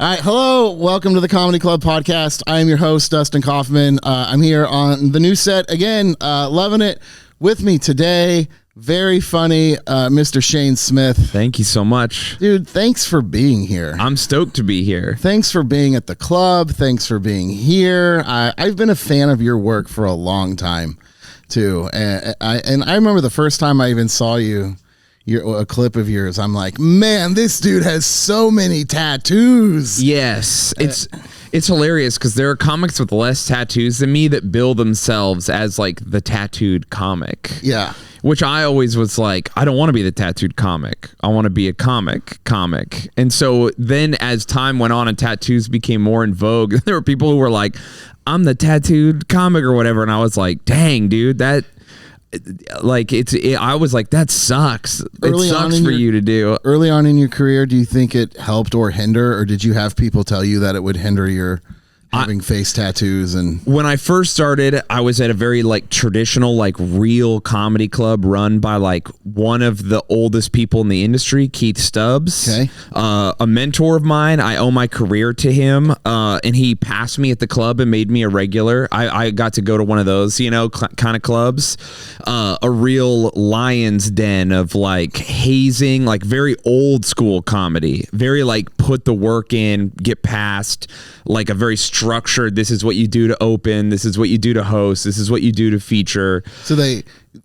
All right, hello, welcome to the Comedy Club podcast. I am your host, Dustin Kaufman. I'm here on the new set again, loving it. With me today, very funny, Mr. Shayne Smith. Thank you so much. Dude, thanks for being here. I'm stoked to be here. Thanks for being at the club. Thanks for being here. I've been a fan of your work for a long time, too. And I remember the first time I even saw you, a clip of yours, I'm like, man, this dude has so many tattoos. Yes, it's hilarious because there are comics with less tattoos than me that bill themselves as like the tattooed comic. Yeah. Which I always was like, I don't want to be the tattooed comic. I want to be a comic. And so then as time went on and tattoos became more in vogue, there were people who were like, I'm the tattooed comic or whatever. And I was like, dang, dude, that... like I was like, that sucks. It sucks for you to do. Early on in your career, do you think it helped or hinder, or did you have people tell you that it would hinder your having face tattoos? And when I first started, I was at a very like traditional, like real comedy club run by like one of the oldest people in the industry, Keith Stubbs. Okay. A mentor of mine. I owe my career to him. And he passed me at the club and made me a regular. I got to go to one of those, kind of clubs. A real lion's den of like hazing, like very old school comedy. Very like put the work in, get past, like a very structured, this is what you do to open, this is what you do to host, this is what you do to feature. So they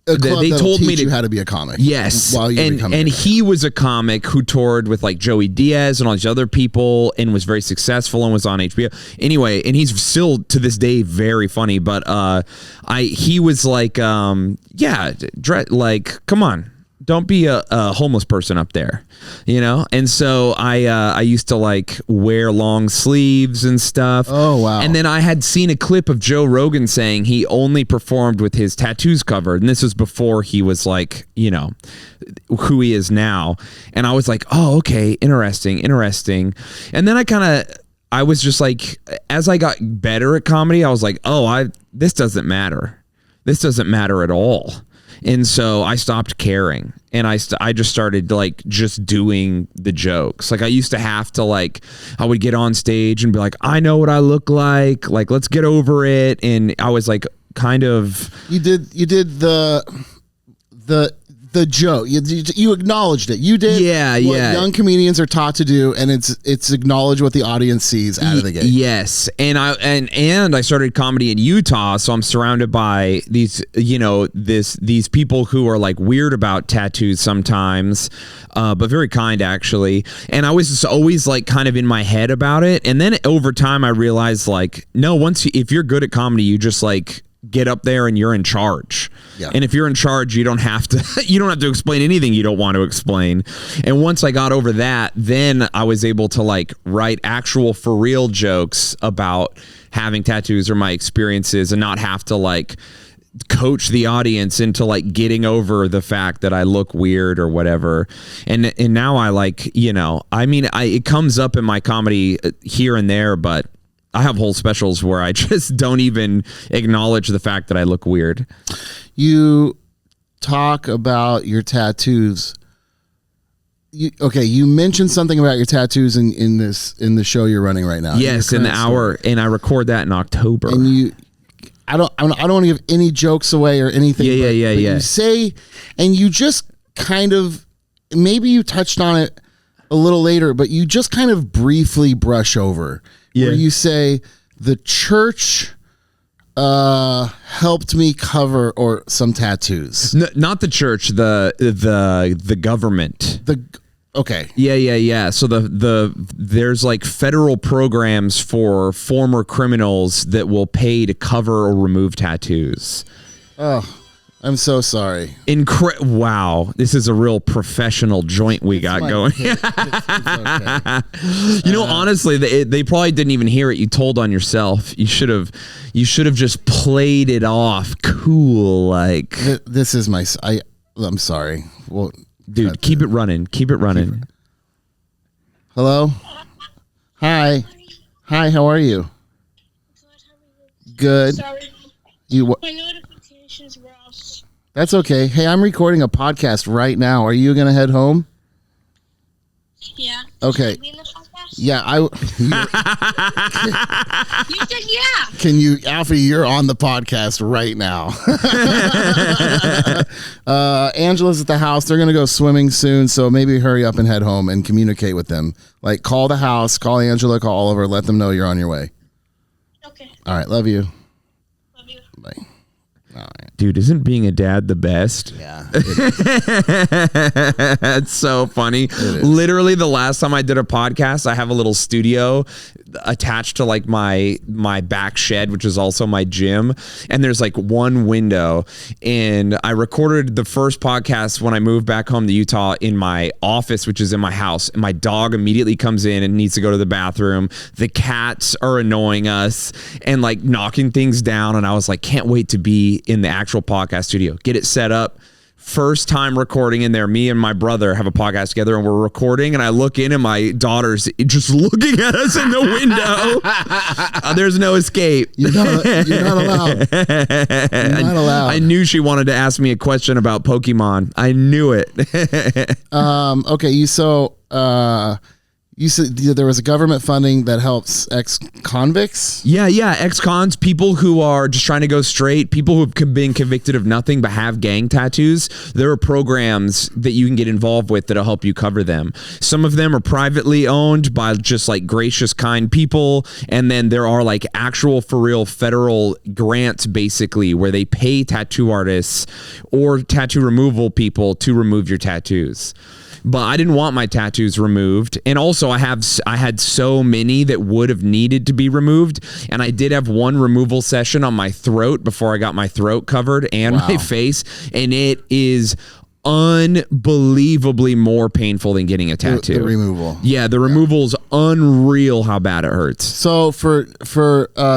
told me you how to be a comic. Yes. While you and he was a comic who toured with like Joey Diaz and all these other people and was very successful and was on HBO. Anyway, and he's still to this day very funny, but he was like like, come on. Don't be a homeless person up there, And so I used to like wear long sleeves and stuff. Oh, wow. And then I had seen a clip of Joe Rogan saying he only performed with his tattoos covered. And this was before he was like, who he is now. And I was like, oh, okay, interesting. And then I was just like, as I got better at comedy, I was like, this doesn't matter. This doesn't matter at all. And so I stopped caring, and I just started like just doing the jokes. Like I used to have to like, I would get on stage and be like, I know what I look like let's get over it. And I was like, kind of. You did the joke. You acknowledged it. You did what young comedians are taught to do, and it's acknowledge what the audience sees out of the gate. Yes. And I started comedy in Utah, so I'm surrounded by these these people who are like weird about tattoos sometimes, but very kind actually. And I was just always like kind of in my head about it. And then over time I realized like, no, if you're good at comedy, you just like get up there and you're in charge. Yeah. And if you're in charge, you don't have to explain anything you don't want to explain. And once I got over that, then I was able to like write actual for real jokes about having tattoos or my experiences and not have to like coach the audience into like getting over the fact that I look weird or whatever. And now I like, it comes up in my comedy here and there, but I have whole specials where I just don't even acknowledge the fact that I look weird. You talk about your tattoos. You mentioned something about your tattoos in the show you're running right now. Yes, in the hour, and I record that in October. And I don't want to give any jokes away or anything. Yeah. You say, and you just kind of, maybe you touched on it a little later, but you just kind of briefly brush over. Yeah. Where you say the church helped me cover some tattoos. No, not the church, the government. Okay. Yeah. So there's like federal programs for former criminals that will pay to cover or remove tattoos. Oh, I'm so sorry. Wow, this is a real professional joint we got going. It's okay. Honestly, they probably didn't even hear it. You told on yourself. You should have just played it off cool. Like this is I'm sorry. Well, dude, keep it running. Hello. Hi. How are you? Good. Sorry. My notifications were off. That's okay. Hey, I'm recording a podcast right now. Are you going to head home? Yeah. Okay. Should I be in the podcast? Yeah, You said yeah. can you, Alfie? You're on the podcast right now. Angela's at the house. They're gonna go swimming soon, so maybe hurry up and head home and communicate with them. Like, call the house, call Angela, call Oliver, let them know you're on your way. Okay. All right, love you. Love you. Bye. All right. Dude, isn't being a dad the best? Yeah. It's so funny. Literally, the last time I did a podcast, I have a little studio attached to like my back shed, which is also my gym, and there's like one window, and I recorded the first podcast when I moved back home to Utah in my office, which is in my house, and my dog immediately comes in and needs to go to the bathroom. The cats are annoying us and like knocking things down, and I was like, can't wait to be in the actual podcast studio, get it set up. First time recording in there. Me and my brother have a podcast together, and we're recording, and I look in, and my daughter's just looking at us in the window. There's no escape. You're not allowed. You're not allowed. I knew she wanted to ask me a question about Pokemon. I knew it. Okay, you said there was a government funding that helps ex-convicts? Yeah, ex-cons, people who are just trying to go straight, people who've been convicted of nothing but have gang tattoos. There are programs that you can get involved with that'll help you cover them. Some of them are privately owned by just like gracious, kind people, and then there are like actual for real federal grants basically where they pay tattoo artists or tattoo removal people to remove your tattoos. But I didn't want my tattoos removed. And also I had so many that would have needed to be removed. And I did have one removal session on my throat before I got my throat covered and my face. And it is unbelievably more painful than getting a tattoo. The removal. Yeah, the removal's unreal how bad it hurts. So for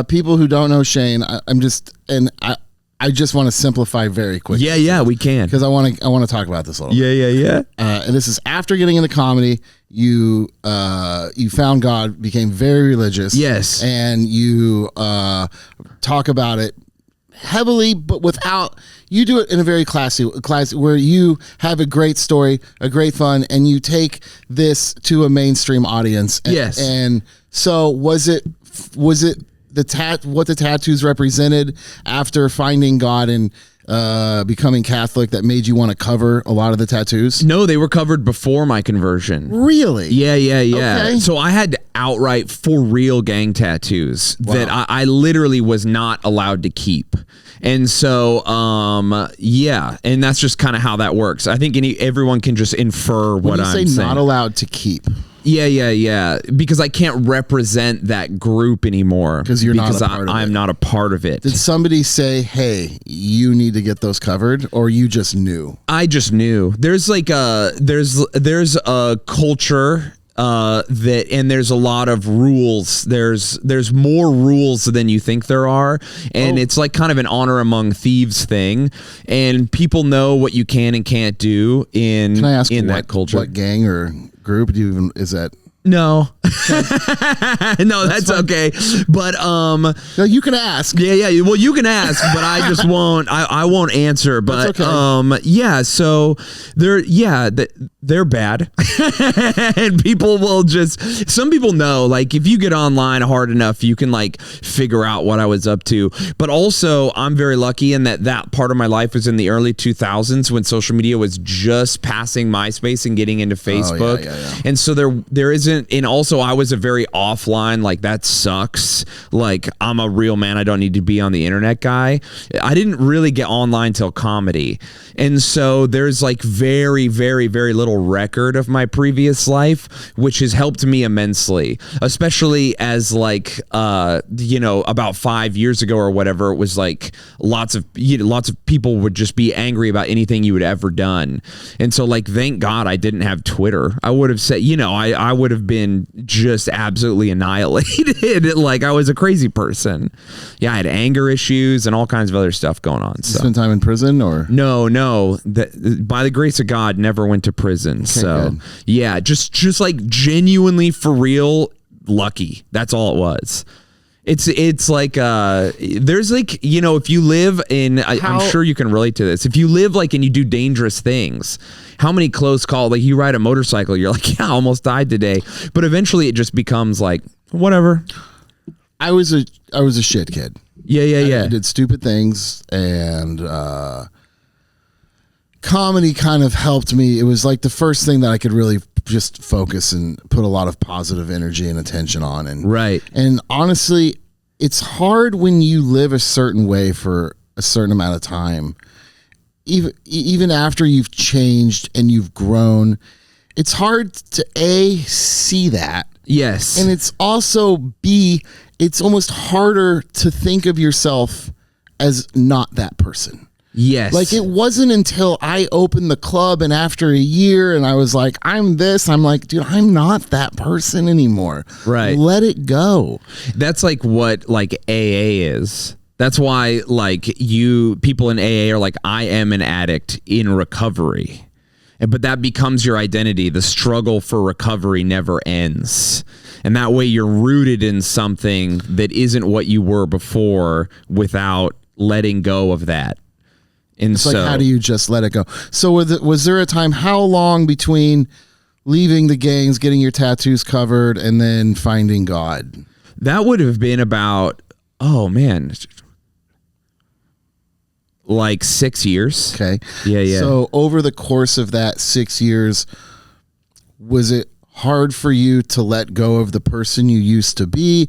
people who don't know Shayne, I just want to simplay very quickly. Yeah, we can. Because I want to talk about this a little bit. Yeah. And this is after getting into comedy, you found God, became very religious. Yes. And you talk about it heavily, but without, you do it in a very classy where you have a great story, a great fun, and you take this to a mainstream audience. Yes. And so was it what the tattoos represented after finding God and becoming Catholic that made you want to cover a lot of the tattoos? No, they were covered before my conversion. Really? Yeah. Okay. So I had outright for real gang tattoos that I literally was not allowed to keep. And so, and that's just kind of how that works. I think everyone can just infer what I'm saying. When you say not allowed to keep. Yeah. Because I can't represent that group anymore. Because I'm not a part of it. Did somebody say, hey, you need to get those covered, or you just knew? I just knew. There's like there's a culture and there's a lot of rules. There's more rules than you think there are, and it's like kind of an honor among thieves thing, and people know what you can and can't do in Can I ask that culture. What gang or group is that? No. No, that's okay. But no, you can ask. Yeah. Well, you can ask, but I just won't. I won't answer. But that's okay. yeah. So they're bad, and people will just. Some people know. Like if you get online hard enough, you can like figure out what I was up to. But also, I'm very lucky in that part of my life was in the early 2000s when social media was just passing MySpace and getting into Facebook, yeah. and so there isn't. And also I was a very offline, like that sucks. Like I'm a real man. I don't need to be on the internet guy. I didn't really get online till comedy. And so there's like very, very, very little record of my previous life, which has helped me immensely, especially as like, about 5 years ago or whatever, it was like lots of people would just be angry about anything you had ever done. And so like, thank God I didn't have Twitter. I would have said, I would have been just absolutely annihilated. Like I was a crazy person. Yeah, I had anger issues and all kinds of other stuff going on. So. Spend time in prison or no. By the grace of God, never went to prison. Okay, so good. Yeah, just like genuinely for real lucky. That's all it was. It's like there's like, you know, if you live in I'm sure you can relate to this. If you live like and you do dangerous things, how many close calls, like you ride a motorcycle, you're like, yeah, I almost died today. But eventually it just becomes like, whatever. I was a shit kid. Yeah. I did stupid things, and comedy kind of helped me. It was like the first thing that I could really just focus and put a lot of positive energy and attention on. And right. And honestly, it's hard when you live a certain way for a certain amount of time. Even after you've changed and you've grown, it's hard to see that. Yes. And it's also it's almost harder to think of yourself as not that person. Yes. Like, it wasn't until I opened the club and after a year and I was like, I'm this, I'm like, dude, I'm not that person anymore. Right. Let it go. That's like what like AA is. That's why like people in AA are like, I am an addict in recovery. But that becomes your identity. The struggle for recovery never ends. And that way you're rooted in something that isn't what you were before without letting go of that. And it's like, how do you just let it go? So was there a time, how long between leaving the gangs, getting your tattoos covered, and then finding God? That would have been about, oh man, like 6 years. Okay. Yeah. So over the course of that 6 years, was it hard for you to let go of the person you used to be,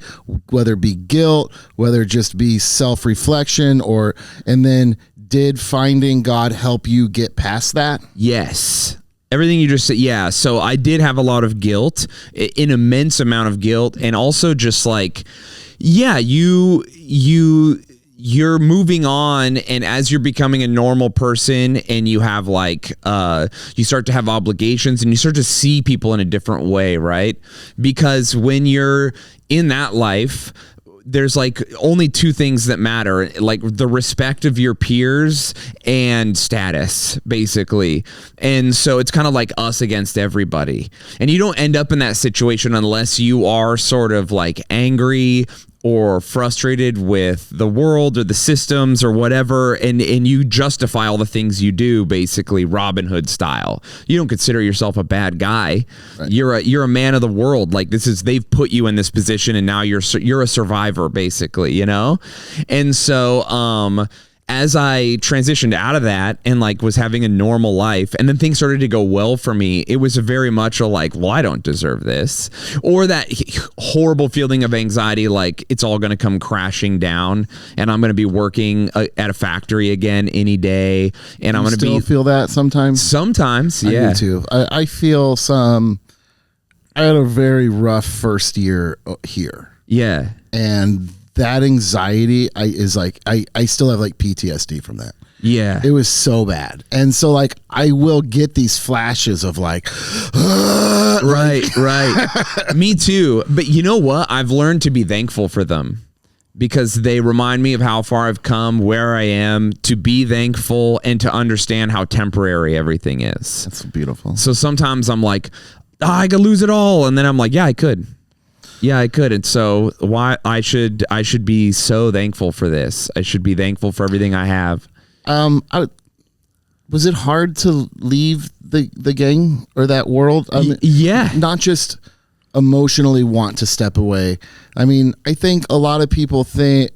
whether it be guilt, whether it just be self-reflection, and then did finding God help you get past that? Yes. Everything you just said. Yeah. So I did have a lot of guilt, an immense amount of guilt. And also just like, yeah, you're moving on, and as you're becoming a normal person and you have like you start to have obligations and you start to see people in a different way, right? Because when you're in that life, there's like only two things that matter, like the respect of your peers and status, basically. And so it's kind of like us against everybody. And you don't end up in that situation unless you are sort of like angry or frustrated with the world or the systems or whatever, and you justify all the things you do, basically Robin Hood style. You don't consider yourself a bad guy. Right. You're a man of the world. Like, they've put you in this position, and now you're a survivor, basically, you know? And so as I transitioned out of that and like was having a normal life, and then things started to go well for me, it was very much a like, well, I don't deserve this, or that horrible feeling of anxiety, like it's all going to come crashing down, and I'm going to be working at a factory again any day, and I'm going to be feel that sometimes. Sometimes, yeah. I do too. I feel some. I had a very rough first year here. Yeah, and that anxiety is like, I still have like PTSD from that. Yeah. It was so bad. And so like, I will get these flashes of like, right. Me too. But you know what? I've learned to be thankful for them, because they remind me of how far I've come, where I am, to be thankful and to understand how temporary everything is. That's beautiful. So sometimes I'm like, I could lose it all. And then I'm like, yeah, I could. And so why I should be so thankful for this. I should be thankful for everything I have. Was it hard to leave the gang or that world? Yeah. Not just emotionally want to step away. I mean, I think a lot of people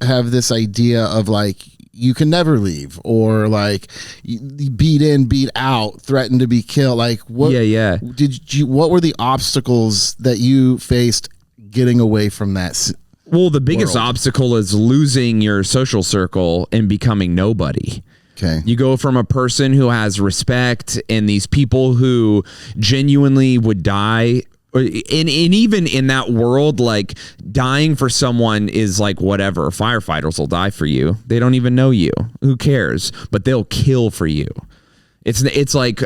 have this idea of like, you can never leave, or like beat in, beat out, threaten to be killed. Like what? Yeah. What were the obstacles that you faced getting away from that? Well, the biggest obstacle is losing your social circle and becoming nobody. Okay. You go from a person who has respect and these people who genuinely would die. And even in that world, like dying for someone is like whatever. Firefighters will die for you. They don't even know you. Who cares? But they'll kill for you. It's like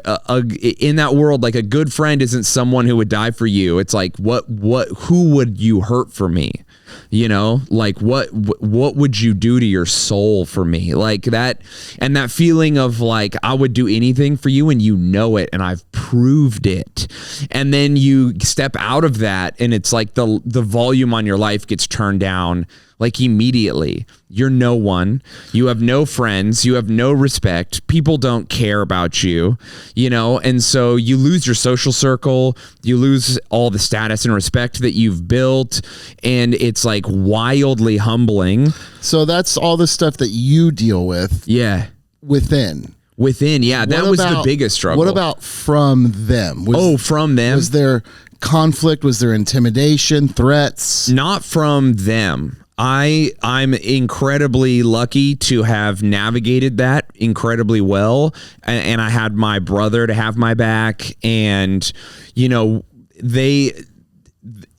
in that world, like a good friend isn't someone who would die for you. It's like who would you hurt for me? You know, like what would you do to your soul for me? Like that, and that feeling of like I would do anything for you, and you know it, and I've proved it. And then you step out of that, and it's like the volume on your life gets turned down like immediately. You're no one. You have no friends. You have no respect. People don't care about you, you know? And so you lose your social circle. You lose all the status and respect that you've built. And it's like wildly humbling. So that's all the stuff that you deal with. Yeah. Within. Yeah. That was the biggest struggle. What about from them? From them? Was there conflict? Was there intimidation, threats? Not from them. I'm incredibly lucky to have navigated that incredibly well. And I had my brother to have my back. And, you know,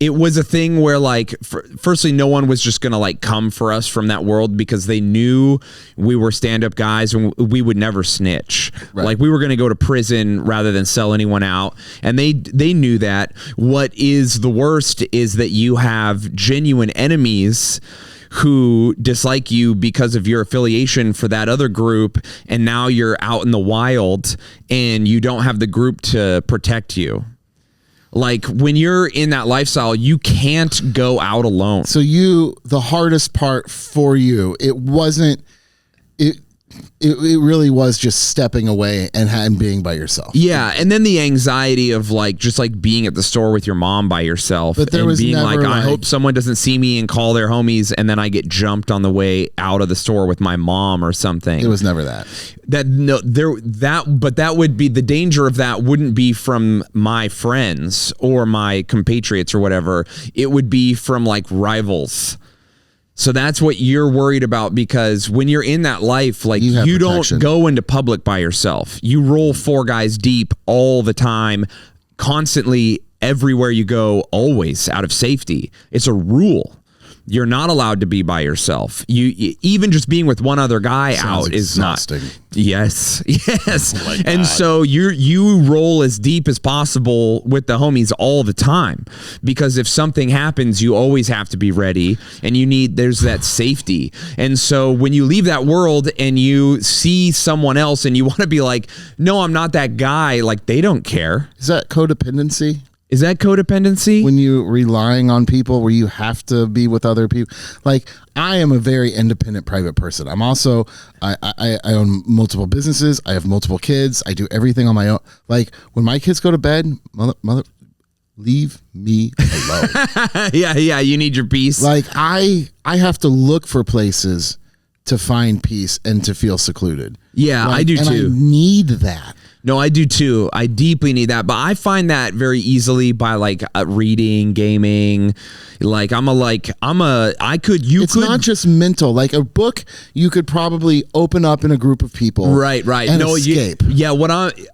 it was a thing where like, firstly, no one was just going to like come for us from that world because they knew we were stand-up guys and we would never snitch. Right. Like we were going to go to prison rather than sell anyone out. And they knew that. What is the worst is that you have genuine enemies who dislike you because of your affiliation for that other group. And now you're out in the wild and you don't have the group to protect you. Like when you're in that lifestyle, you can't go out alone. So the hardest part for you, it really was just stepping away and being by yourself. Yeah, and then the anxiety of like just like being at the store with your mom by yourself, but there and was being never I hope someone doesn't see me and call their homies, and then I get jumped on the way out of the store with my mom or something. It was never that. But that would be the danger of that wouldn't be from my friends or my compatriots or whatever. It would be from like rivals. So that's what you're worried about, because when you're in that life, like you don't go into public by yourself. You roll 4 guys deep all the time, constantly, everywhere you go, always out of safety. It's a rule. You're not allowed to be by yourself. You even just being with one other guy out is exhausting. Yes. Oh and so you roll as deep as possible with the homies all the time, because if something happens, you always have to be ready, and there's that safety. And so when you leave that world and you see someone else and you want to be like, no, I'm not that guy, like they don't care. Is that codependency? Is that codependency? When you relying on people where you have to be with other people? Like, I am a very independent private person. I'm also, I own multiple businesses. I have multiple kids. I do everything on my own. Like, when my kids go to bed, mother, leave me alone. Yeah, you need your peace. Like, I have to look for places to find peace and to feel secluded. Yeah, I do too. I need that. No, I do too. I deeply need that, but I find that very easily by like reading, gaming. Like it's not just mental. Like a book, you could probably open up in a group of people, right? And escape.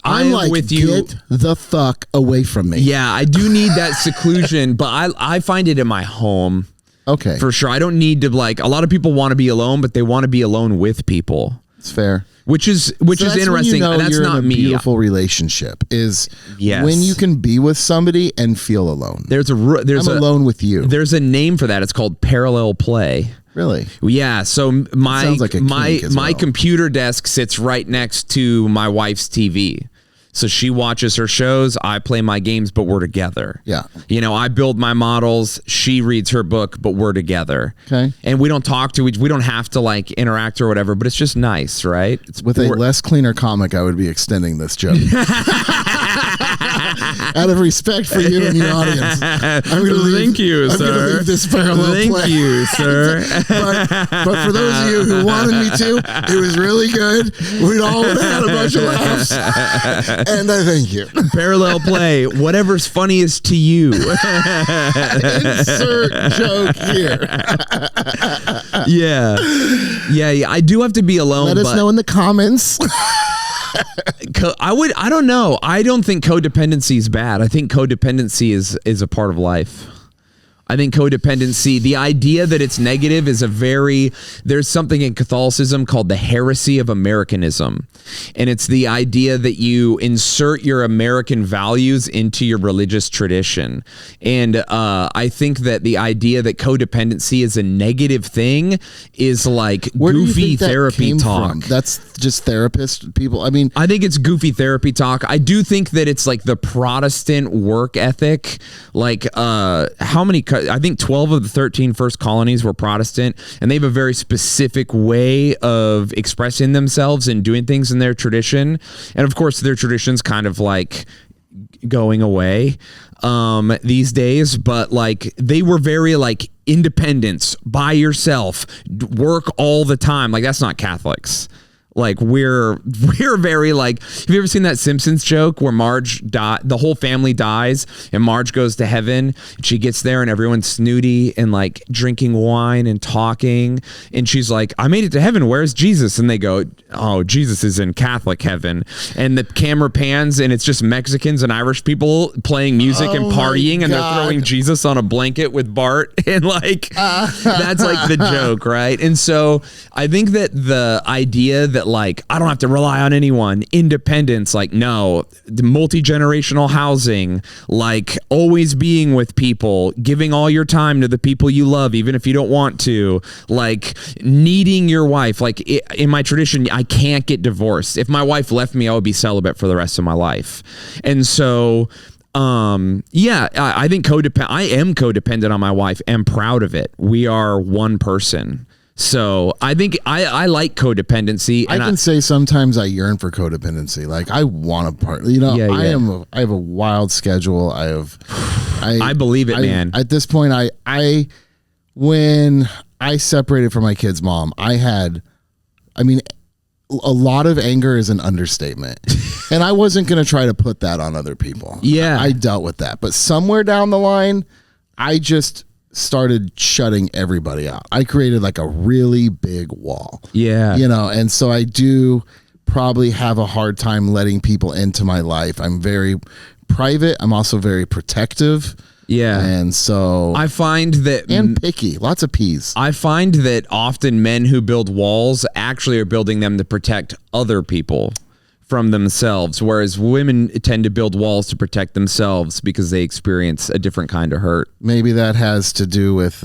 I'm like, with you. Get the fuck away from me. Yeah, I do need that seclusion, but I find it in my home. Okay, for sure. I don't need to like. A lot of people want to be alone, but they want to be alone with people. It's fair. Which is interesting. And that's you're not in a me. Beautiful relationship is yes. when you can be with somebody and feel alone. I'm alone with you. There's a name for that. It's called parallel play. Really? Yeah. So my computer desk sits right next to my wife's TV. So she watches her shows, I play my games, but we're together. Yeah. You know, I build my models, she reads her book, but we're together. Okay. And we don't talk to each, we don't have to like interact or whatever, but it's just nice, right? With a less cleaner comic, I would be extending this joke. Out of respect for you and the audience. Thank you, sir. I'm going to leave this parallel play. Thank you, sir. but for those of you who wanted me to, it was really good. We'd all had a bunch of laughs. And I thank you. Parallel play. Whatever's funniest to you. Insert joke here. Yeah. I do have to be alone. Let us know in the comments. I don't know. I don't think codependency is bad. I think codependency is a part of life. I think codependency, the idea that it's negative is there's something in Catholicism called the heresy of Americanism. And it's the idea that you insert your American values into your religious tradition. And I think that the idea that codependency is a negative thing is like Where do you goofy think that therapy came talk. from? That's just therapist people. I mean, I think it's goofy therapy talk. I do think that it's like the Protestant work ethic. Like, I think 12 of the 13 first colonies were Protestant, and they have a very specific way of expressing themselves and doing things in their tradition. And of course, their tradition's kind of like going away these days, but like they were very like independence, by yourself, work all the time. Like that's not Catholics. Like we're very like, have you ever seen that Simpsons joke where the whole family dies and Marge goes to heaven and she gets there and everyone's snooty and like drinking wine and talking and she's like, I made it to heaven, where's Jesus? And they go, oh, Jesus is in Catholic heaven. And the camera pans and it's just Mexicans and Irish people playing music and partying and they're throwing Jesus on a blanket with Bart and like that's like the joke, right? And so I think that the idea that like I don't have to rely on anyone, independence, like no, the multi-generational housing, like always being with people, giving all your time to the people you love even if you don't want to, like needing your wife. Like in my tradition, I can't get divorced. If my wife left me, I would be celibate for the rest of my life. And so I think I am codependent on my wife and proud of it. We are one person. So I think I like codependency. And I can say sometimes I yearn for codependency. Like I want to part. I have a wild schedule. I believe it, man. At this point, when I separated from my kid's mom, a lot of anger is an understatement. And I wasn't going to try to put that on other people. Yeah. I dealt with that. But somewhere down the line, I just started shutting everybody out. I created like a really big wall. Yeah. And so I do probably have a hard time letting people into my life. I'm very private. I'm also very protective. Yeah. And so I find that and picky, lots of P's. I find that often men who build walls actually are building them to protect other people from themselves, whereas women tend to build walls to protect themselves because they experience a different kind of hurt. Maybe that has to do with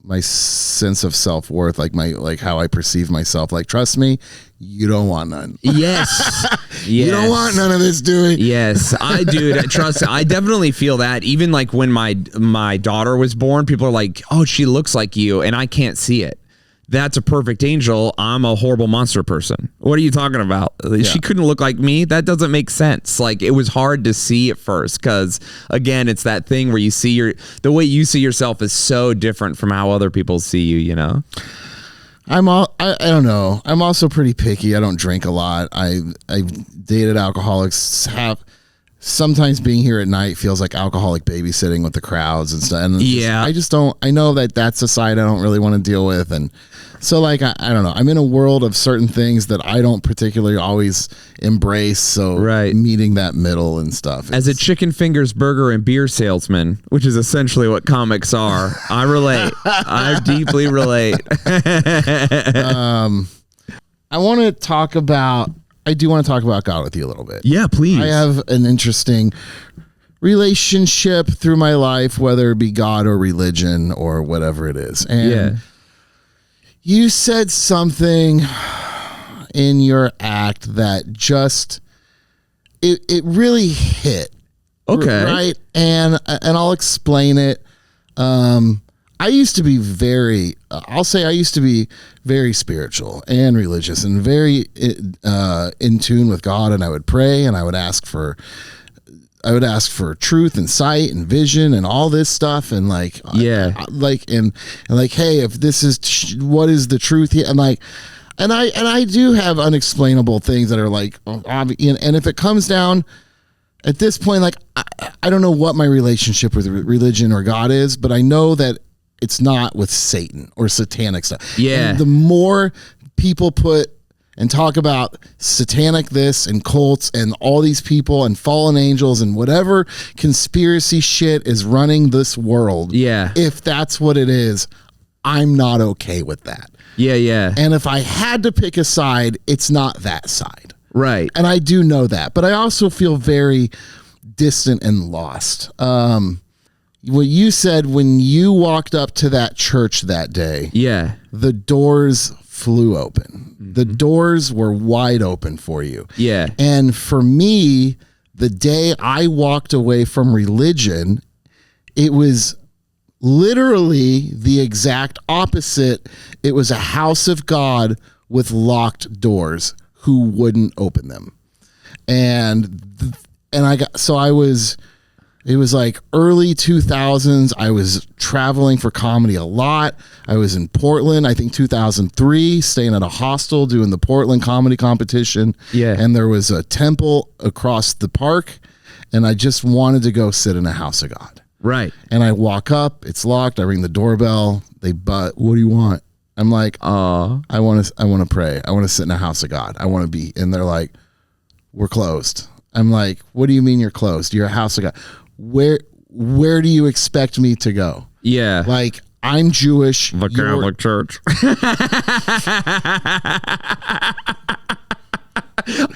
my sense of self-worth, like how I perceive myself. Like, trust me, you don't want none. Yes. You don't want none of this, do we? Yes, I do. Trust. I definitely feel that. Even like when my daughter was born, people are like, "Oh, she looks like you," and I can't see it. That's a perfect angel. I'm a horrible monster person. What are you talking about? Yeah. She couldn't look like me. That doesn't make sense. Like it was hard to see at first because again, it's that thing where you see the way you see yourself is so different from how other people see you, you know? I don't know. I'm also pretty picky. I don't drink a lot. I've dated alcoholics. Sometimes being here at night feels like alcoholic babysitting with the crowds and stuff. And I just don't. I know that that's a side I don't really want to deal with. And so, like, I don't know. I'm in a world of certain things that I don't particularly always embrace. So, meeting that middle and stuff. As a chicken fingers burger and beer salesman, which is essentially what comics are, I relate. I deeply relate. I want to talk about. I do want to talk about God with you a little bit. Yeah, please. I have an interesting relationship through my life, whether it be God or religion or whatever it is. And you said something in your act that just it really hit. Okay. Right? And I'll explain it. I used to be very spiritual and religious and very in tune with God, and I would pray and I would ask for truth and sight and vision and all this stuff and hey, if this is what is the truth here, and I do have unexplainable things that are like obvious, and if it comes down at this point, like I don't know what my relationship with religion or God is, but I know that it's not with Satan or satanic stuff. Yeah. And the more people put and talk about satanic this and cults and all these people and fallen angels and whatever conspiracy shit is running this world. Yeah. If that's what it is, I'm not okay with that. Yeah. And if I had to pick a side, it's not that side. Right. And I do know that, but I also feel very distant and lost. What you said when you walked up to that church that day, Yeah. the doors flew open. The doors were wide open for you. Yeah. And for me, the day I walked away from religion, it was literally the exact opposite. It was a house of God with locked doors who wouldn't open them. It was like early 2000s. I was traveling for comedy a lot. I was in Portland, I think 2003, staying at a hostel doing the Portland comedy competition. Yeah. And there was a temple across the park, and I just wanted to go sit in a house of God. Right. And I walk up, it's locked. I ring the doorbell. They butt, what do you want? I'm like, I want to pray. I want to sit in a house of God. I want to be. And they're like, we're closed. I'm like, what do you mean you're closed? You're a house of God. Where do you expect me to go? Yeah. Like, I'm Jewish. The Catholic Church.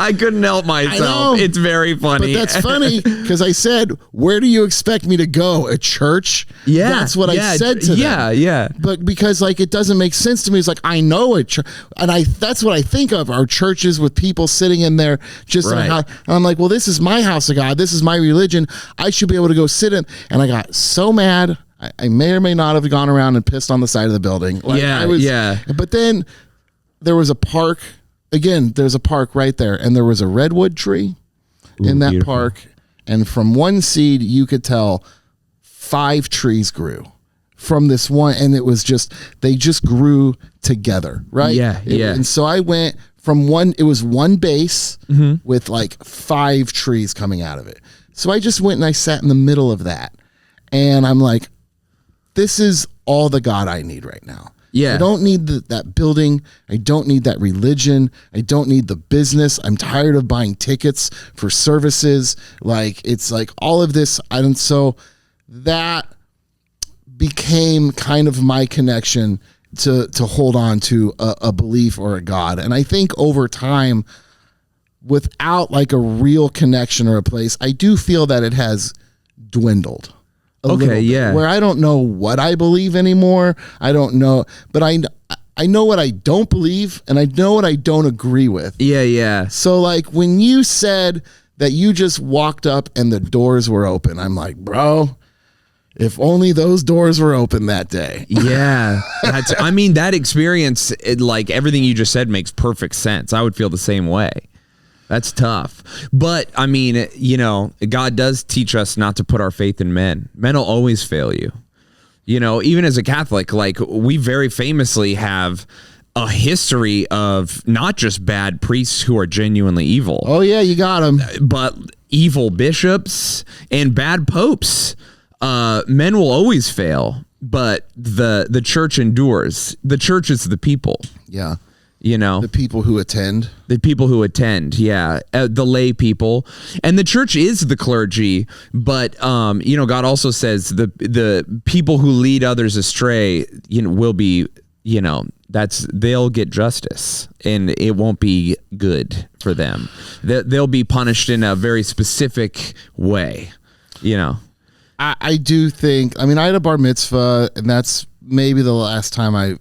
I couldn't help myself. It's very funny. But that's funny because I said, where do you expect me to go? A church? Yeah. That's what I said to them. Yeah. But because like it doesn't make sense to me. It's like I know a church, and that's what I think of are churches with people sitting in there just in a house. And I'm like, well, this is my house of God. This is my religion. I should be able to go sit in. And I got so mad. I may or may not have gone around and pissed on the side of the building. Like, But then there was a park. Again, there's a park right there, and there was a redwood tree in that beautiful. park. And from one seed, you could tell 5 trees grew from this one, and it was just they just grew together, right? Yeah. And so I went from one. It was one base with like 5 trees coming out of it. So I just went and I sat in the middle of that, and I'm like, this is all the God I need right now. Yeah. I don't need that building. I don't need that religion. I don't need the business. I'm tired of buying tickets for services. Like, it's like all of this. And so that became kind of my connection to hold on to a belief or a God. And I think over time, without like a real connection or a place, I do feel that it has dwindled. Okay, yeah. Where I don't know what I believe anymore. I don't know, but I know what I don't believe, and I know what I don't agree with. Yeah. So like when you said that you just walked up and the doors were open, I'm like, bro, if only those doors were open that day. Yeah. That experience, like everything you just said makes perfect sense. I would feel the same way. That's tough. But, I mean, you know, God does teach us not to put our faith in men. Men will always fail you. You know, even as a Catholic, like we very famously have a history of not just bad priests who are genuinely evil. Oh, yeah, you got them. But evil bishops and bad popes. Men will always fail, but the church endures. The church is the people. Yeah. You know, the people who attend, yeah, the lay people, and the church is the clergy. But you know, God also says the people who lead others astray, you know, will be, you know, they'll get justice, and it won't be good for them. They'll be punished in a very specific way. You know, I do think. I mean, I had a bar mitzvah, and that's maybe the last time I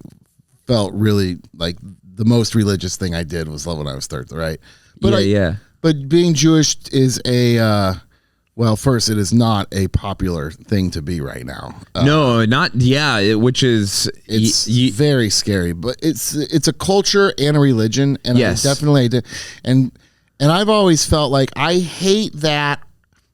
felt really like. The most religious thing I did was when I was 30, right? But But being Jewish is first, it is not a popular thing to be right now. No, not which is it's very scary. But it's a culture and a religion, and yes. I definitely did. And I've always felt like I hate that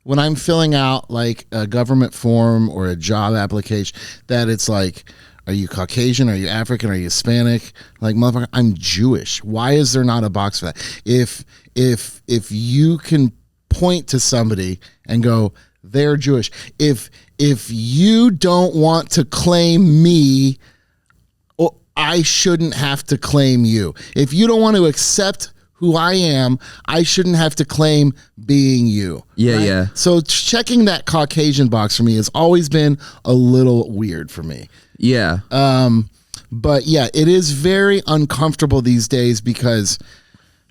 when I'm filling out like a government form or a job application that it's like. Are you Caucasian? Are you African? Are you Hispanic? Like, motherfucker, I'm Jewish. Why is there not a box for that? If you can point to somebody and go, they're Jewish. If you don't want to claim me, I shouldn't have to claim you. If you don't want to accept who I am, I shouldn't have to claim being you. Yeah, right? yeah. So checking that Caucasian box for me has always been a little weird for me. Yeah. But yeah, it is very uncomfortable these days because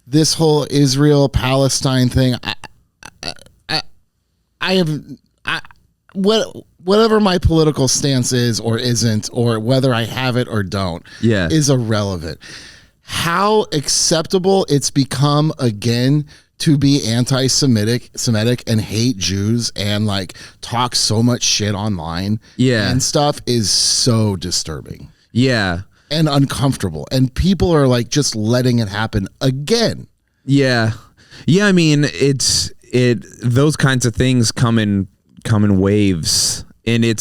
this whole Israel-Palestine thing, whatever my political stance is or isn't, or whether I have it or don't, is irrelevant. How acceptable it's become again to be anti-Semitic and hate Jews and like talk so much shit online and stuff is so disturbing. Yeah. And uncomfortable. And people are like just letting it happen again. Yeah. Yeah, I mean, those kinds of things come in waves, and it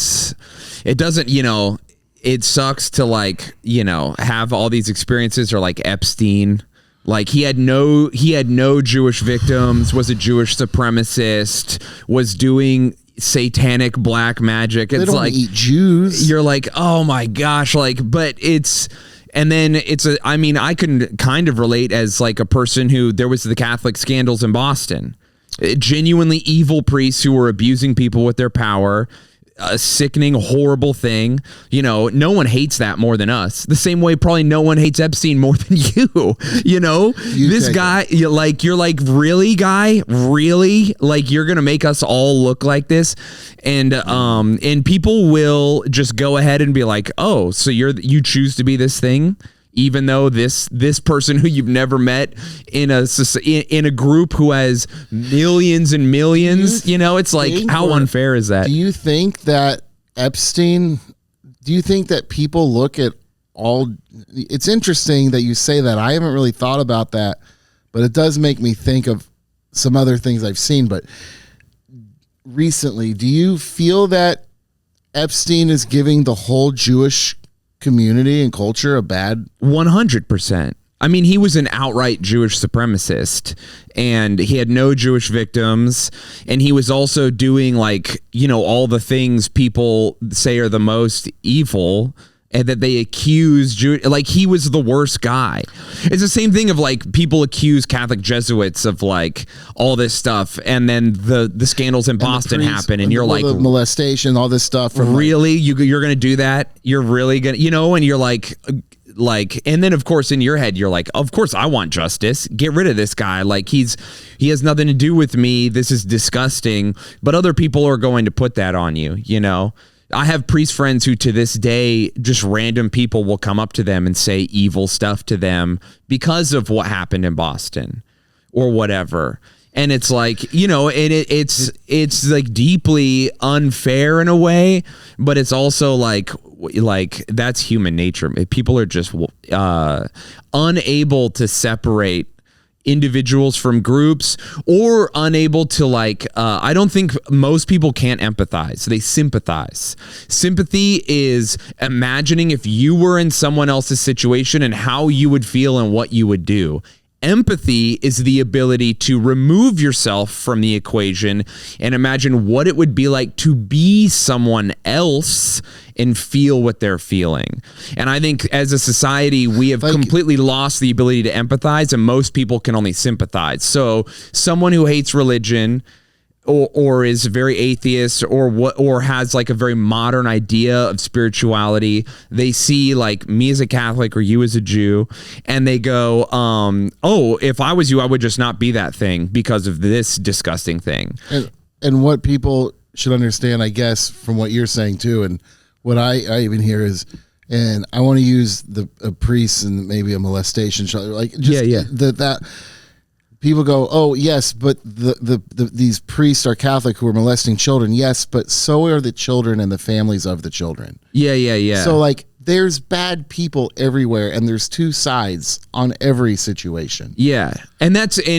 doesn't, it sucks to like, have all these experiences, or like Epstein. Like he had no Jewish victims, was a Jewish supremacist, was doing satanic black magic. It's they don't like eat Jews. You're like, oh my gosh, like, but I can kind of relate as like a person who, there was the Catholic scandals in Boston, genuinely evil priests who were abusing people with their power. A sickening, horrible thing. No one hates that more than us. The same way probably no one hates Epstein more than you. This guy, you're like, really, guy? Really? Like, you're going to make us all look like this? And people will just go ahead and be like, oh, so you choose to be this thing? Even though this person who you've never met in a group who has millions and millions, it's like, how unfair is that? Do you think that Epstein? Do you think that people look at all? It's interesting that you say that. I haven't really thought about that, but it does make me think of some other things I've seen. But recently, do you feel that Epstein is giving the whole Jewish community and culture a bad? 100%. I mean, he was an outright Jewish supremacist, and he had no Jewish victims, and he was also doing like, all the things people say are the most evil, and that they accuse like he was the worst guy. It's the same thing of like people accuse Catholic Jesuits of like all this stuff, and then the scandals in Boston happen, and you're like, molestation, all this stuff. Really, you're gonna do that? You're really gonna, and you're like, and then of course in your head you're like, of course I want justice. Get rid of this guy. Like he has nothing to do with me. This is disgusting. But other people are going to put that on you. I have priest friends who to this day, just random people will come up to them and say evil stuff to them because of what happened in Boston or whatever. And it's like, it's like deeply unfair in a way, but it's also like that's human nature. People are just unable to separate individuals from groups, or unable to like, I don't think most people can't empathize. They sympathize. Sympathy is imagining if you were in someone else's situation and how you would feel and what you would do. Empathy is the ability to remove yourself from the equation and imagine what it would be like to be someone else and feel what they're feeling. And I think as a society, we have completely lost the ability to empathize, and most people can only sympathize. So someone who hates religion or is very atheist or has like a very modern idea of spirituality, they see like me as a Catholic or you as a Jew, and they go, oh, if I was you, I would just not be that thing because of this disgusting thing. And what people should understand, I guess, from what you're saying too, and what I even hear is, and I want to use a priest and maybe a molestation, like just that people go, oh yes, but these priests are Catholic who are molesting children. Yes, but so are the children and the families of the children. Yeah. So like, there's bad people everywhere, and there's two sides on every situation. Yeah. And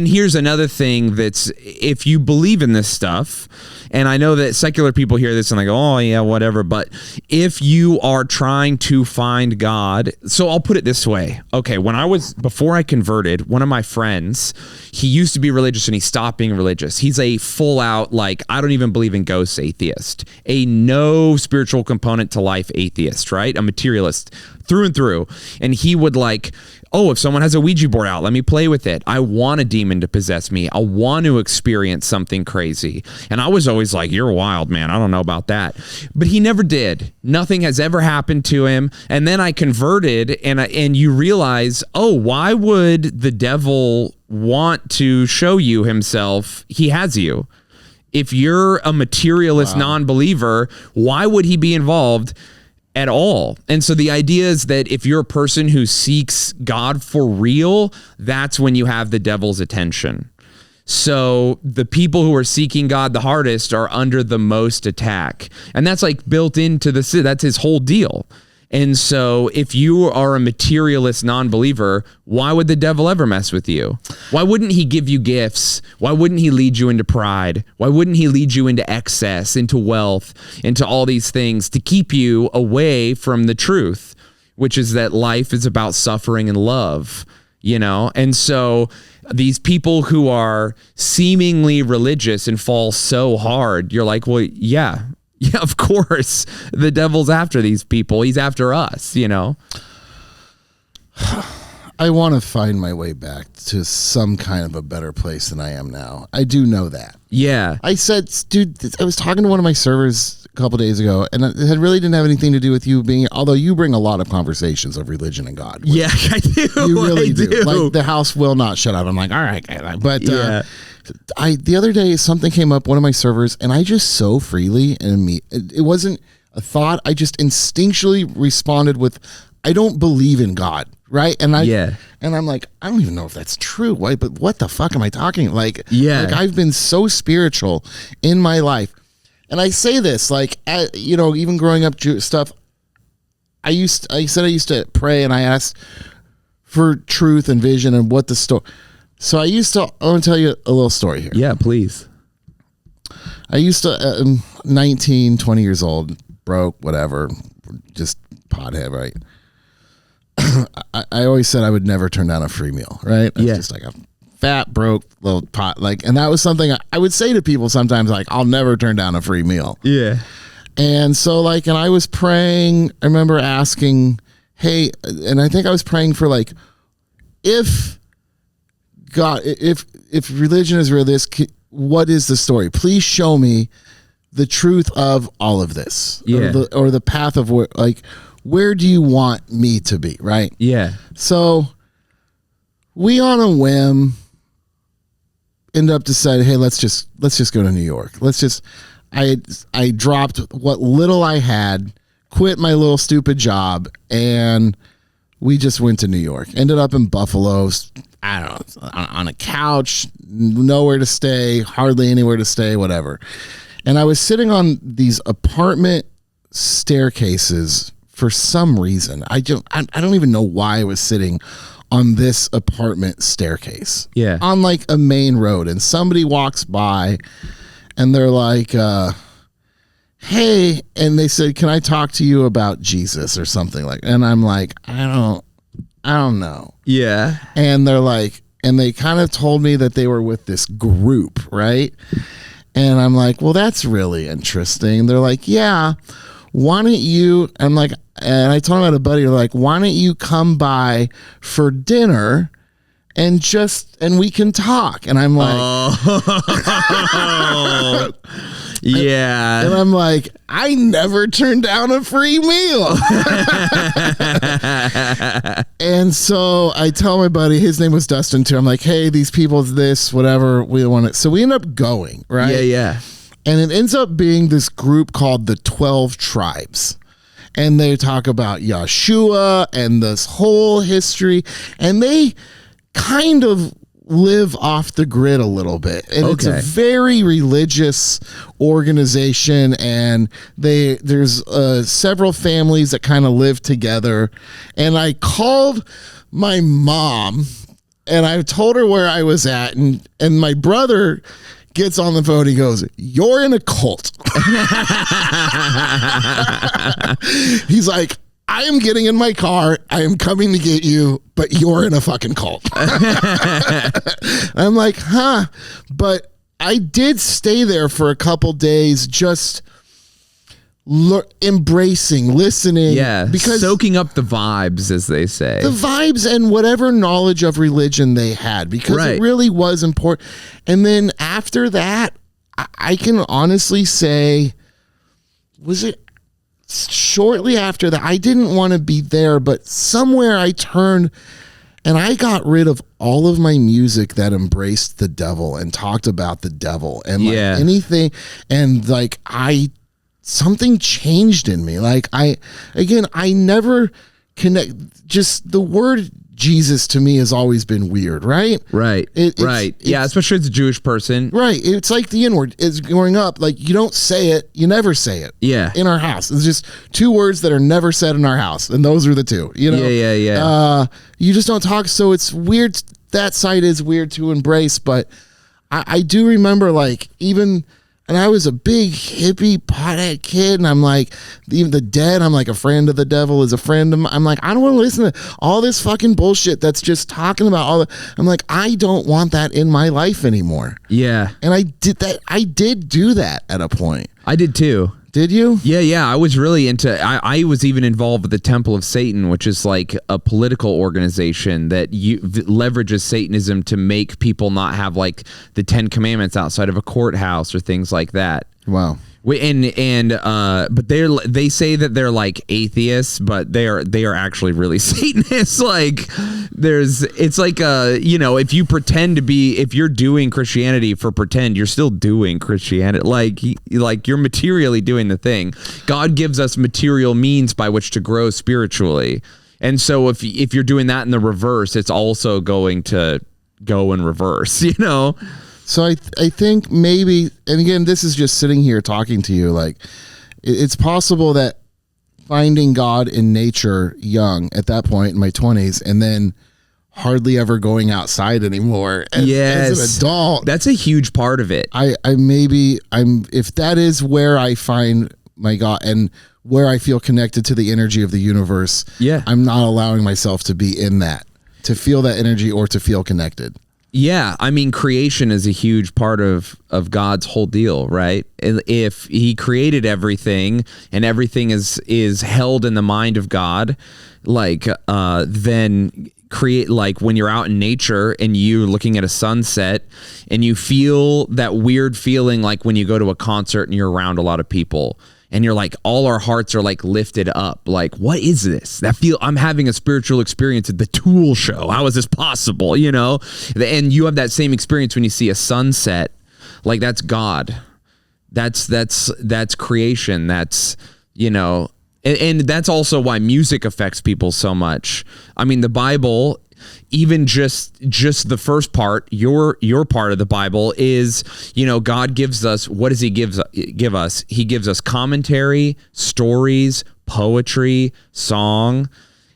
here's another thing that's, if you believe in this stuff, and I know that secular people hear this and they go, oh yeah, whatever. But if you are trying to find God, so I'll put it this way. Okay. Before I converted, one of my friends, he used to be religious and he stopped being religious. He's a full out, like, I don't even believe in ghosts atheist, a no spiritual component to life atheist, right? A materialist materialist through and through. And he would like, oh, if someone has a Ouija board out, let me play with it. I want a demon to possess me. I want to experience something crazy. And I was always like, you're wild, man. I don't know about that. But he never did. Nothing has ever happened to him. And then I converted, and you realize, oh, why would the devil want to show you himself? He has you. If you're a materialist non-believer, why would he be involved at all? And so the idea is that if you're a person who seeks God for real, that's when you have the devil's attention. So the people who are seeking God the hardest are under the most attack. And that's like built into that's his whole deal. And so if you are a materialist non-believer, why would the devil ever mess with you? Why wouldn't he give you gifts? Why wouldn't he lead you into pride? Why wouldn't he lead you into excess, into wealth, into all these things to keep you away from the truth, which is that life is about suffering and love, you know? And so these people who are seemingly religious and fall so hard, you're like, well, yeah, of course, the devil's after these people. He's after us, you know? I want to find my way back to some kind of a better place than I am now. I do know that. Yeah. I said, dude, I was talking to one of my servers a couple days ago, and it really didn't have anything to do with you being, although you bring a lot of conversations of religion and God. Yeah, I do. You really I do. Like, the house will not shut up. I'm like, all right. But the other day, something came up, one of my servers, and I just so freely, and it wasn't a thought. I just instinctually responded with, I don't believe in God. Right. And I'm like, I don't even know if that's true. Why? But what the fuck am I talking? Like, I've been so spiritual in my life. And I say this, like, even growing up stuff, I said I used to pray, and I asked for truth and vision and what the story. So I want to tell you a little story here. Yeah, please. I used to, 19, 20 years old, broke, whatever, just pothead, right? I always said I would never turn down a free meal, right? It's just like a fat, broke little pot. Like, and that was something I would say to people sometimes, like, I'll never turn down a free meal. Yeah. And so, like, and I was praying, I remember asking, hey, and I think I was praying for, like, if God, if religion is real, what is the story? Please show me the truth of all of this. Yeah. Or the path of where do you want me to be, right? Yeah. So we on a whim end up deciding, hey, let's just go to New York. I dropped what little I had, quit my little stupid job, and we just went to New York. Ended up in Buffalo, I don't know, on a couch, nowhere to stay, hardly anywhere to stay, whatever. And I was sitting on these apartment staircases for some reason. I don't even know why I was sitting on this apartment staircase. Yeah. On like a main road, and somebody walks by and they're like, hey, and they said, can I talk to you about Jesus or something like, and I'm like, I don't know. Yeah. And they're like, and they kind of told me that they were with this group, right? And I'm like, well, that's really interesting. They're like, yeah, why don't you, I'm like, and I told him about a buddy, like, why don't you come by for dinner and we can talk? And I'm like, yeah. And I'm like, I never turned down a free meal. And so I tell my buddy, his name was Dustin too. I'm like, hey, these people, this, whatever, we want it. So we end up going, right? Yeah, yeah. And it ends up being this group called the 12 Tribes. And they talk about Yeshua and this whole history. And they kind of live off the grid a little bit. And it's a very religious organization. And there's several families that kind of live together. And I called my mom and I told her where I was at. And my brother gets on the phone. He goes, you're in a cult. He's like, I am getting in my car. I am coming to get you, but you're in a fucking cult. I'm like, huh? But I did stay there for a couple days, just embracing, listening. Yeah, because soaking up the vibes, as they say. The vibes and whatever knowledge of religion they had, because it really was important. And then after that, I can honestly say, was it shortly after that? I didn't want to be there, but somewhere I turned and I got rid of all of my music that embraced the devil and talked about the devil and like anything. And like something changed in me. Like I never connect, just the word Jesus to me has always been weird, right? Right. Yeah, especially as a Jewish person. Right. It's like the N-word is growing up. Like you don't say it, you never say it. Yeah. In our house. It's just two words that are never said in our house. And those are the two, you know? Yeah. You just don't talk. So it's weird. That side is weird to embrace. But I do remember like even... And I was a big hippie pothead kid, and I'm like, even the dead, I'm like, a friend of the devil is a friend of mine. I'm like, I don't want to listen to all this fucking bullshit that's just talking about all the... I'm like, I don't want that in my life anymore. Yeah. And I did do that at a point. I did too. Did you? Yeah. I was really into... I was even involved with the Temple of Satan, which is like a political organization that leverages Satanism to make people not have like the 10 Commandments outside of a courthouse or things like that. Wow. But they say that they're like atheists, but they are actually really Satanists. Like it's like if you pretend to be, if you're doing Christianity for pretend, you're still doing Christianity. Like you're materially doing the thing. God gives us material means by which to grow spiritually, and so if you're doing that in the reverse, it's also going to go in reverse. You know. So I think maybe, and again, this is just sitting here talking to you, like it's possible that finding God in nature young at that point in my 20s and then hardly ever going outside anymore as an adult. That's a huge part of it. If that is where I find my God and where I feel connected to the energy of the universe, I'm not allowing myself to be in that, to feel that energy or to feel connected. Yeah, I mean, creation is a huge part of God's whole deal, right? If he created everything and everything is held in the mind of God, like then create, like when you're out in nature and you're looking at a sunset and you feel that weird feeling like when you go to a concert and you're around a lot of people. And you're like, all our hearts are like lifted up. Like, what is this? I'm having a spiritual experience at the Tool show. How is this possible? You know? And you have that same experience when you see a sunset. Like, that's God. That's creation. That's, you know, and that's also why music affects people so much. I mean, the Bible, even just the first part, your part of the Bible is, you know, God gives us, what does he give us? He gives us commentary, stories, poetry, song.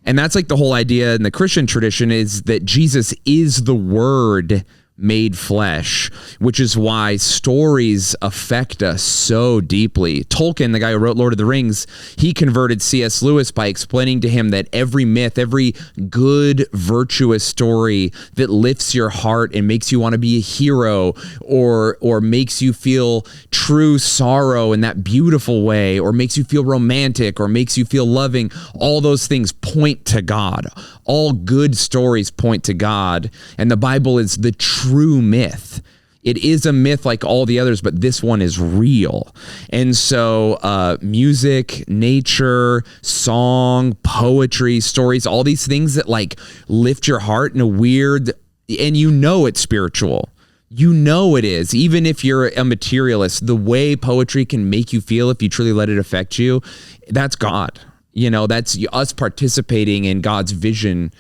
And that's like the whole idea in the Christian tradition is that Jesus is the Word made flesh, which is why stories affect us so deeply. Tolkien, the guy who wrote Lord of the Rings, he converted C.S. Lewis by explaining to him that every myth, every good, virtuous story that lifts your heart and makes you want to be a hero or makes you feel true sorrow in that beautiful way, or makes you feel romantic or makes you feel loving, all those things point to God. All good stories point to God, and the Bible is the true myth. It is a myth like all the others, but this one is real. And so music, nature, song, poetry, stories, all these things that like lift your heart in a weird, and you know it's spiritual. You know it is. Even if you're a materialist, the way poetry can make you feel if you truly let it affect you, that's God. You know, that's us participating in God's vision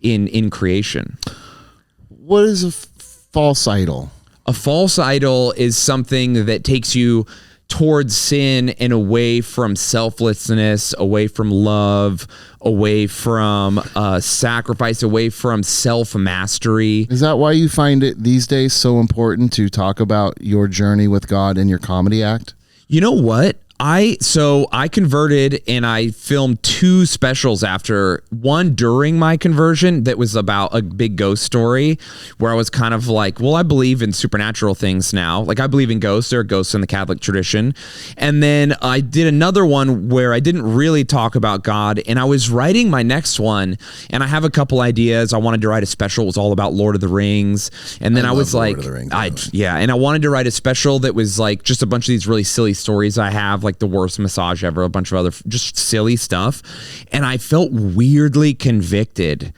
in creation. What is a false idol? A false idol is something that takes you towards sin and away from selflessness, away from love, away from sacrifice, away from self-mastery. Is that why you find it these days so important to talk about your journey with God in your comedy act? You know what? I converted and I filmed 2 specials after, one during my conversion that was about a big ghost story where I was kind of like, well, I believe in supernatural things now. Like I believe in ghosts. There are ghosts in the Catholic tradition. And then I did another one where I didn't really talk about God, and I was writing my next one and I have a couple ideas. I wanted to write a special. It was all about Lord of the Rings. And then I was like, and I wanted to write a special that was like just a bunch of these really silly stories I have, like the worst massage ever, a bunch of other just silly stuff. And I felt weirdly convicted.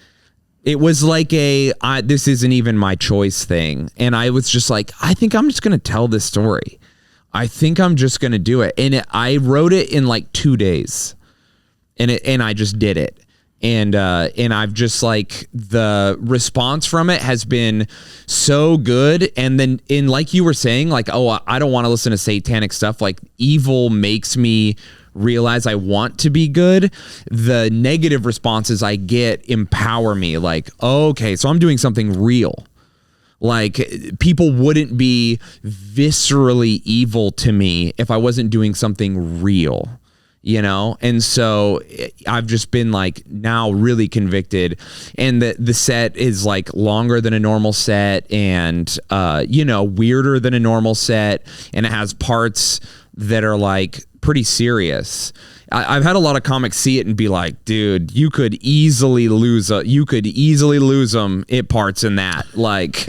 It was like this isn't even my choice thing. And I was just like, I think I'm just going to tell this story. I think I'm just going to do it. And I wrote it in like 2 days and I just did it. And I've just like, the response from it has been so good. And then like you were saying, like, oh, I don't want to listen to satanic stuff. Like evil makes me realize I want to be good. The negative responses I get empower me. Like, okay, so I'm doing something real. Like people wouldn't be viscerally evil to me if I wasn't doing something real. You know, and so I've just been like now really convicted, and the set is like longer than a normal set, and weirder than a normal set, and it has parts that are like pretty serious. I've had a lot of comics see it and be like, dude, you could easily lose them at parts in that. Like,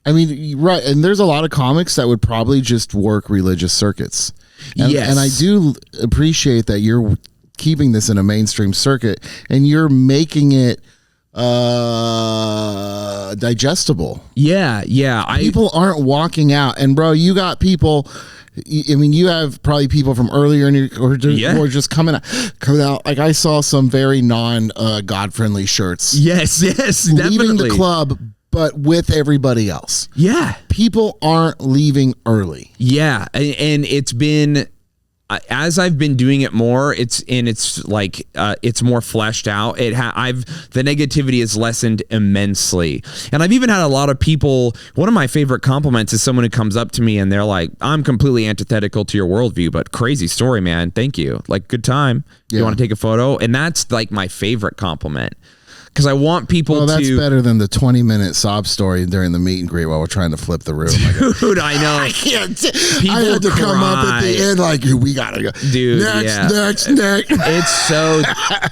I mean, right, and there's a lot of comics that would probably just work religious circuits. And, yes. And I do appreciate that you're keeping this in a mainstream circuit and you're making it digestible. Yeah. People aren't walking out. And, bro, you got people... I mean, you have probably people from earlier in your, or just coming out. Like I saw some very God friendly shirts. Yes, definitely. Leaving the club, but with everybody else. Yeah, people aren't leaving early. Yeah, and it's been, as I've been doing it more, it's like it's more fleshed out. The negativity has lessened immensely, and I've even had a lot of people. One of my favorite compliments is someone who comes up to me and they're like, "I'm completely antithetical to your worldview, but crazy story, man. Thank you. Like, good time. You want to take a photo?" And that's like my favorite compliment. Because I want people to... Well, that's better than the 20-minute sob story during the meet and greet while we're trying to flip the room. Dude, I know. I can't... I had to come up at the end like, we gotta go. Dude, next.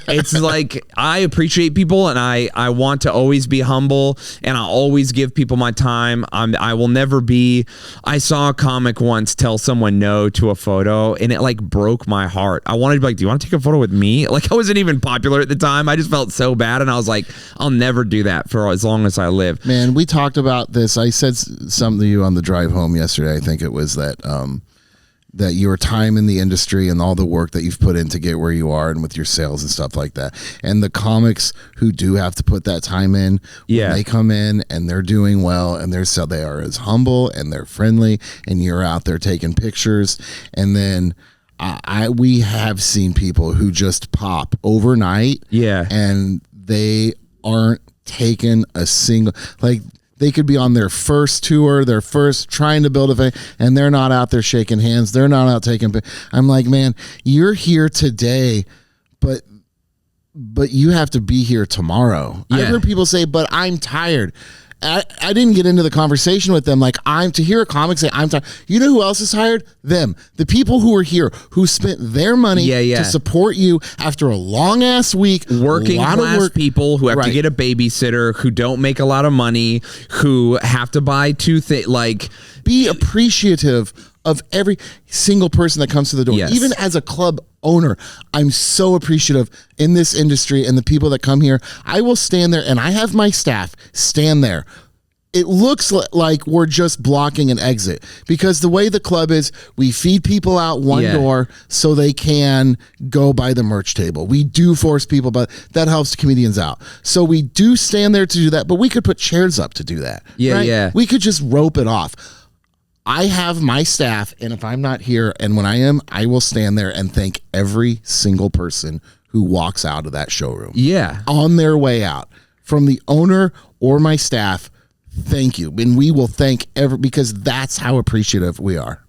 It's like, I appreciate people, and I want to always be humble, and I always give people my time. I will never be... I saw a comic once tell someone no to a photo, and it like broke my heart. I wanted to be like, do you want to take a photo with me? Like, I wasn't even popular at the time. I just felt so bad, and I was like, I'll never do that for as long as I live. Man, we talked about this. I said something to you on the drive home yesterday. I think it was that that your time in the industry and all the work that you've put in to get where you are and with your sales and stuff like that. And the comics who do have to put that time in, when they come in and they're doing well and they are as humble and they're friendly and you're out there taking pictures. And then we have seen people who just pop overnight. Yeah. And they aren't taking a single, like they could be on their first tour, their first trying to build a fan, and they're not out there shaking hands. They're not out taking. I'm like, man, you're here today, but you have to be here tomorrow. Yeah. I've heard people say, but I'm tired. I didn't get into the conversation with them. Like, to hear a comic say, I'm tired. You know who else is tired? Them. The people who are here, who spent their money to support you after a long ass week. Working class people who have to get a babysitter, who don't make a lot of money, who have to buy 2 things. Like, be appreciative of every single person that comes to the door. Yes. Even as a club owner, I'm so appreciative in this industry and the people that come here. I will stand there and I have my staff stand there. It looks like we're just blocking an exit because the way the club is, we feed people out one door so they can go by the merch table. We do force people, but that helps comedians out. So we do stand there to do that, but we could put chairs up to do that. Yeah. We could just rope it off. I have my staff, and if I'm not here, and when I am, I will stand there and thank every single person who walks out of that showroom. Yeah. On their way out. From the owner or my staff, thank you. And we will thank because that's how appreciative we are.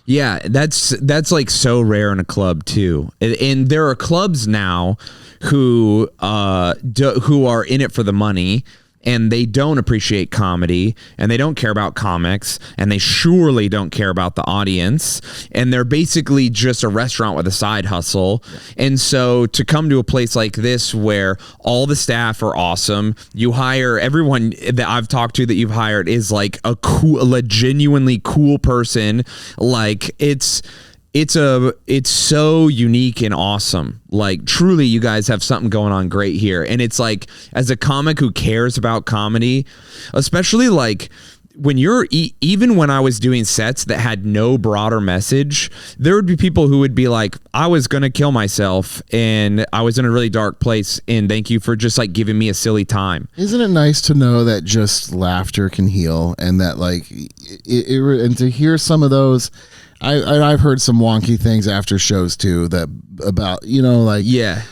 Yeah, that's like so rare in a club too, and there are clubs now who who are in it for the money, and they don't appreciate comedy, and they don't care about comics, and they surely don't care about the audience, and they're basically just a restaurant with a side hustle. And so to come to a place like this where all the staff are awesome, you hire everyone that I've talked to that you've hired is like a genuinely cool person. Like it's so unique and awesome. Like truly you guys have something going on great here. And it's like, as a comic who cares about comedy, especially like when you're even when I was doing sets that had no broader message, there would be people who would be like, I was going to kill myself and I was in a really dark place, and thank you for just like giving me a silly time. Isn't it nice to know that just laughter can heal, and that like and to hear some of those, I've heard some wonky things after shows too, that about, like, yeah,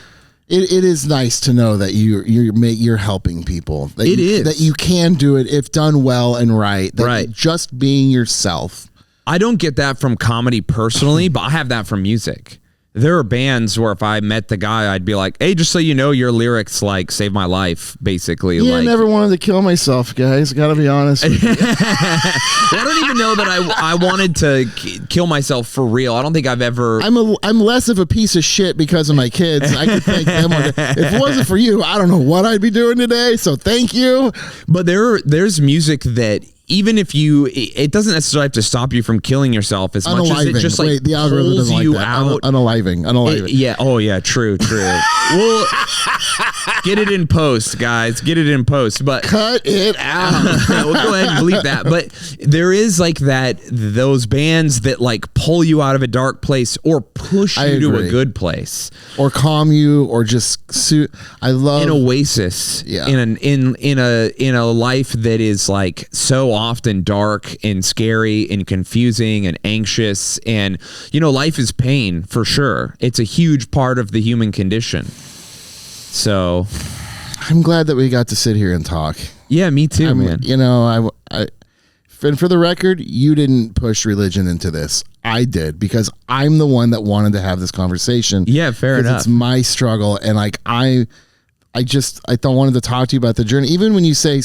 it is nice to know that you're helping people. That that you can do it if done well and right. That right. Just being yourself. I don't get that from comedy personally, but I have that from music. There are bands where if I met the guy, I'd be like, hey, just so you know, your lyrics like save my life, basically. Yeah, like, I never wanted to kill myself, guys. Gotta be honest with you. Well, I don't even know that I wanted to kill myself for real. I don't think I've ever... I'm less of a piece of shit because of my kids. I could thank them. If it wasn't for you, I don't know what I'd be doing today, so thank you. But there's music that... Even if it doesn't necessarily have to stop you from killing yourself as much as it just like the algorithm pulls doesn't like you that. out. Unaliving. Yeah. Oh yeah. True. Well, get it in post, guys. Get it in post. But cut it out. We'll go ahead and bleep that. But there is like those bands that like pull you out of a dark place or push you to a good place, or calm you, or just I love an oasis. Yeah. In a life that is like so often dark and scary and confusing and anxious, and life is pain for sure. It's a huge part of the human condition. So I'm glad that we got to sit here and talk. Yeah, me too, man. And for the record, you didn't push religion into this. I did, because I'm the one that wanted to have this conversation. Yeah, fair enough. It's my struggle, and like I don't wanted to talk to you about the journey. Even when you say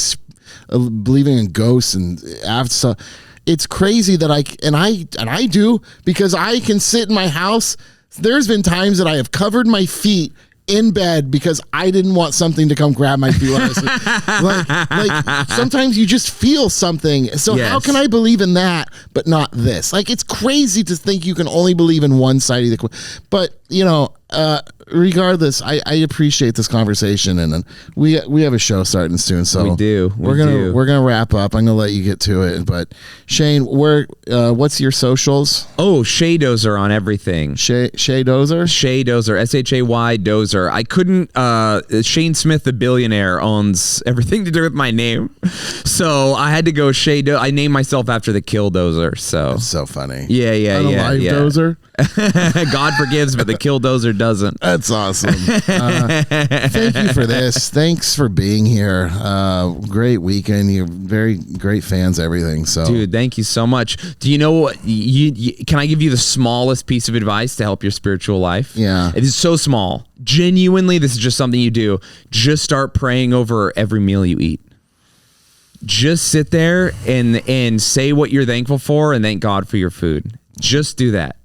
believing in ghosts and after stuff, it's crazy that I do, because I can sit in my house. There's been times that I have covered my feet in bed because I didn't want something to come grab my feet. Like sometimes you just feel something. So yes. How can I believe in that but not this? Like, it's crazy to think you can only believe in one side of the coin. But regardless, I appreciate this conversation, and we have a show starting soon, so we do. We're gonna wrap up. I'm gonna let you get to it, but Shayne, what's your socials? Oh, Shay Dozer on everything. Shay Dozer. Shay Dozer. SHAY Dozer. I couldn't. Shayne Smith, the billionaire, owns everything to do with my name, so I had to go Shay Dozer. I named myself after the Kill Dozer. So that's so funny. Yeah. Dozer. God forgives, but the Kill Dozer doesn't. That's awesome. Thank you for this. Thanks for being here. Great weekend. You're very great fans, everything. So, dude, thank you so much. Do you know what? Can I give you the smallest piece of advice to help your spiritual life? Yeah. It is so small. Genuinely, this is just something you do. Just start praying over every meal you eat. Just sit there and say what you're thankful for and thank God for your food. Just do that.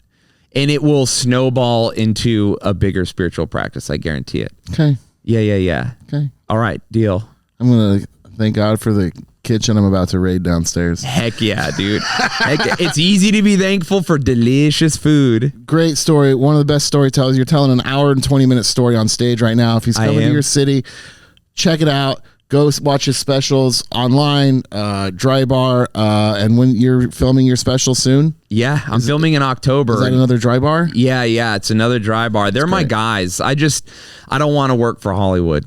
And it will snowball into a bigger spiritual practice. I guarantee it. Okay. Yeah. Okay. All right. Deal. I'm going to thank God for the kitchen I'm about to raid downstairs. Heck yeah, dude. It's easy to be thankful for delicious food. Great story. One of the best storytellers. You're telling an hour and 20-minute story on stage right now. If he's coming to your city, check it out. Go watch his specials online, Dry Bar, and when you're filming your special soon? Yeah, I'm filming in October. Is that another Dry Bar? Yeah, it's another Dry Bar. They're my guys. I don't want to work for Hollywood.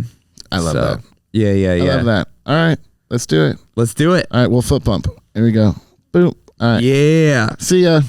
I love that. Yeah. I love that. All right, let's do it. Let's do it. All right, we'll foot bump. Here we go. Boom. All right. Yeah. See ya.